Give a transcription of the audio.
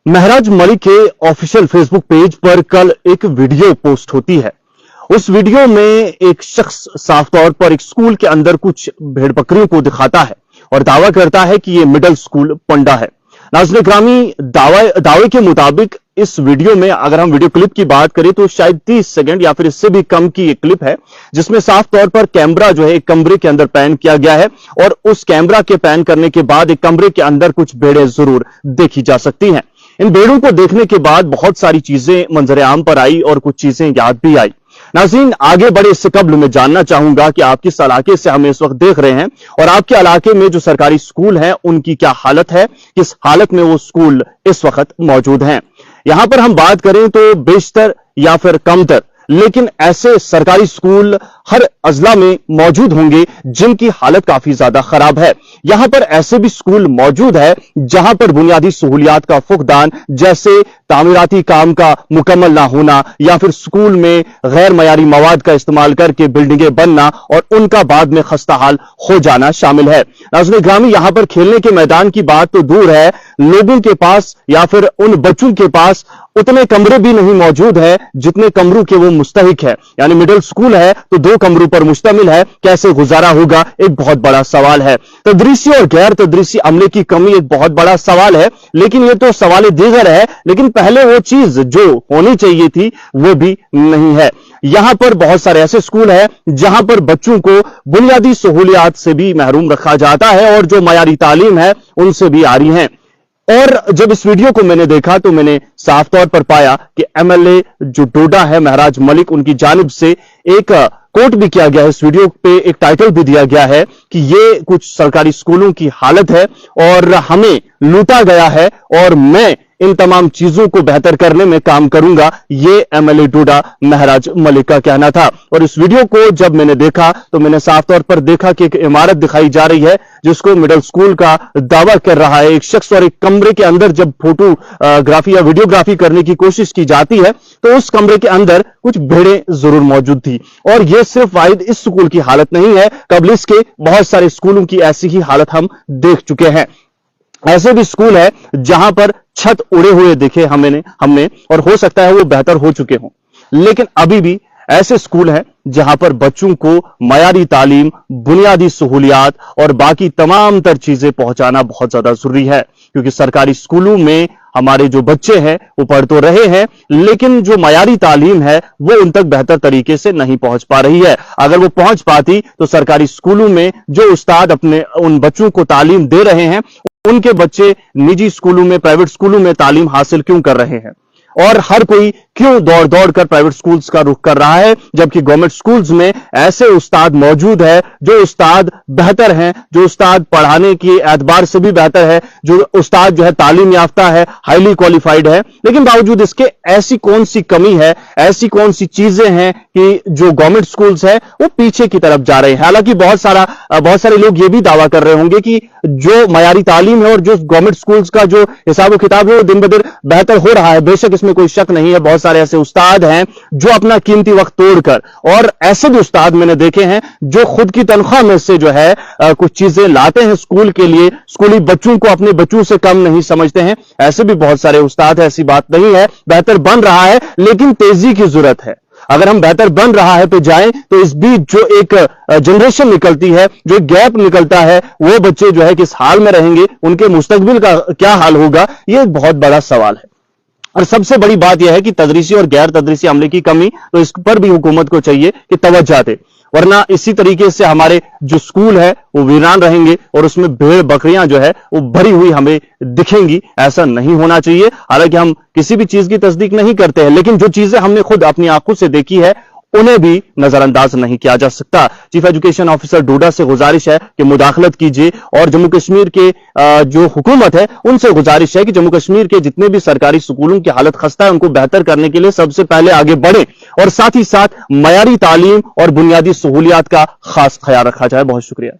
महराज मलिक के official Facebook page पर कल एक वीडियो पोस्ट होती है। उस वीडियो में एक शख्स साफ तौर पर एक स्कूल के अंदर कुछ भेड़ बकरियों को दिखाता है और दावा करता है कि यह मिडिल स्कूल पंडा है। नाज़रीन ग्रामी, दावे के मुताबिक इस वीडियो में अगर हम वीडियो क्लिप की बात करें तो शायद 30 सेकंड या फिर इससे भी कम की एक क्लिप है, जिसमें साफ तौर पर कैमरा जो है एक कमरे के अंदर पैन किया गया है और उस कैमरा के पैन करने के बाद एक कमरे के अंदर कुछ भेड़ें जरूर देखी जा सकती हैं। इन भेड़ों को देखने के बाद बहुत सारी चीजें मंजर आम पर आई और कुछ चीजें याद भी आई। नाज़रीन, आगे बढ़े इससे कबल मैं जानना चाहूंगा कि आप किस इलाके से हमें इस वक्त देख रहे हैं और आपके इलाके में जो सरकारी स्कूल है उनकी क्या हालत है, किस हालत में वो स्कूल इस वक्त मौजूद हैं। यहां पर हम बात करें तो बेशतर या फिर कमतर, लेकिन ऐसे सरकारी स्कूल हर अजला में मौजूद होंगे जिनकी हालत काफी ज्यादा खराब है। यहां पर ऐसे भी स्कूल मौजूद है जहां पर बुनियादी सहूलियात का फुकदान, जैसे तामीराती काम का मुकम्मल ना होना या फिर स्कूल में गैर मयारी मवाद का इस्तेमाल करके बिल्डिंगें बनना और उनका बाद में खस्ता हाल हो जाना शामिल है। नाज़रीन ग्रामी, यहां पर खेलने के मैदान की बात तो दूर है, लोगों के पास या फिर उन बच्चों के पास उतने कमरे भी नहीं मौजूद है जितने कमरों के वो मुस्तहिक है। यानी मिडिल स्कूल है तो 2 कमरों पर मुश्तमिल है, कैसे गुजारा होगा एक बहुत बड़ा सवाल है। तदरीसी और गैर तदरीसी अमले की कमी एक बहुत बड़ा सवाल है, लेकिन ये तो सवाल दीगर है, लेकिन पहले वो चीज जो होनी चाहिए थी वो भी नहीं है। यहां पर बहुत सारे ऐसे स्कूल हैं जहां पर बच्चों को बुनियादी सहूलियात से भी महरूम रखा जाता है और जो मयारी तालीम है उनसे भी आ रही है। और जब इस वीडियो को मैंने देखा तो मैंने साफ तौर पर पाया कि एमएलए जो डोडा है महराज मलिक, उनकी जानिब से एक कोट भी किया गया है। इस वीडियो पे एक टाइटल भी दिया गया है कि ये कुछ सरकारी स्कूलों की हालत है और हमें लूटा गया है और मैं इन तमाम चीजों को बेहतर करने में काम करूंगा, ये एमएलए डोडा महराज मलिक का कहना था। और इस वीडियो को जब मैंने देखा तो मैंने साफ तौर पर देखा कि एक इमारत दिखाई जा रही है जिसको मिडिल स्कूल का दावा कर रहा है एक शख्स, और एक कमरे के अंदर जब फोटोग्राफी या वीडियोग्राफी करने की कोशिश की जाती है तो उस कमरे के अंदर कुछ भेड़ें जरूर मौजूद थी। और यह सिर्फ वाहिद इस स्कूल की हालत नहीं है, कबल इसके बहुत सारे स्कूलों की ऐसी ही हालत हम देख चुके हैं। ऐसे भी स्कूल है जहां पर छत उड़े हुए दिखे हमने और हो सकता है वो बेहतर हो चुके हों, लेकिन अभी भी ऐसे स्कूल हैं जहां पर बच्चों को मयारी तालीम, बुनियादी सहूलियात और बाकी तमाम तर चीजें पहुंचाना बहुत ज्यादा जरूरी है, क्योंकि सरकारी स्कूलों में हमारे जो बच्चे हैं वो पढ़ तो रहे हैं, लेकिन जो मयारी तालीम है वो उन तक बेहतर तरीके से नहीं पहुंच पा रही है। अगर वो पहुंच पाती तो सरकारी स्कूलों में जो उस्ताद अपने उन बच्चों को तालीम दे रहे हैं उनके बच्चे निजी स्कूलों में, प्राइवेट स्कूलों में तालीम हासिल क्यों कर रहे हैं, और हर कोई क्यों दौड़ दौड़ कर प्राइवेट स्कूल्स का रुख कर रहा है, जबकि गवर्नमेंट स्कूल्स में ऐसे उस्ताद मौजूद है जो उस्ताद बेहतर हैं, जो उस्ताद पढ़ाने के एतबार से भी बेहतर है, जो उस्ताद जो है तालीम याफ्ता है, हाईली क्वालिफाइड है, लेकिन बावजूद इसके ऐसी कौन सी कमी है, ऐसी कौन सी चीजें हैं कि जो गवर्नमेंट स्कूल्स है वो पीछे की तरफ जा रहे हैं। हालांकि बहुत सारे लोग ये भी दावा कर रहे होंगे कि जो मयारी तालीम है और जो गवर्नमेंट स्कूल्स का जो हिसाब किताब है वो दिन ब दिन बेहतर हो रहा है, बेशक इसमें कोई शक नहीं है। बहुत सारे ऐसे उस्ताद हैं जो अपना कीमती वक्त तोड़कर, और ऐसे भी उस्ताद मैंने देखे हैं जो खुद की तनख्वाह में से जो है कुछ चीजें लाते हैं स्कूल के लिए, स्कूली बच्चों को अपने बच्चों से कम नहीं समझते हैं। ऐसे भी बहुत सारे उस्ताद हैं, ऐसी बात नहीं है, बेहतर बन रहा है, लेकिन तेजी की जरूरत है। अगर हम बेहतर बन रहा है पे जाएं तो इस बीच जो एक जनरेशन निकलती है, जो एक गैप निकलता है, वो बच्चे जो है किस हाल में रहेंगे, उनके मुस्तकबिल का क्या हाल होगा, ये एक बहुत बड़ा सवाल है। और सबसे बड़ी बात यह है कि तदरीसी और गैर तदरीसी अमले की कमी, तो इस पर भी हुकूमत को चाहिए कि तवज्जो दे, वरना इसी तरीके से हमारे जो स्कूल है वो वीरान रहेंगे और उसमें भेड़ बकरियां जो है वो भरी हुई हमें दिखेंगी। ऐसा नहीं होना चाहिए। हालांकि हम किसी भी चीज की तस्दीक नहीं करते हैं, लेकिन जो चीजें हमने खुद अपनी आंखों से देखी है उन्हें भी नजरअंदाज नहीं किया जा सकता। चीफ एजुकेशन ऑफिसर डोडा से गुजारिश है कि मुदाखलत कीजिए, और जम्मू कश्मीर के जो हुकूमत है उनसे गुजारिश है कि जम्मू कश्मीर के जितने भी सरकारी स्कूलों की हालत खस्ता है उनको बेहतर करने के लिए सबसे पहले आगे बढ़े और साथ ही साथ मयारी तालीम और बुनियादी सहूलियात का खास ख्याल रखा जाए। बहुत शुक्रिया।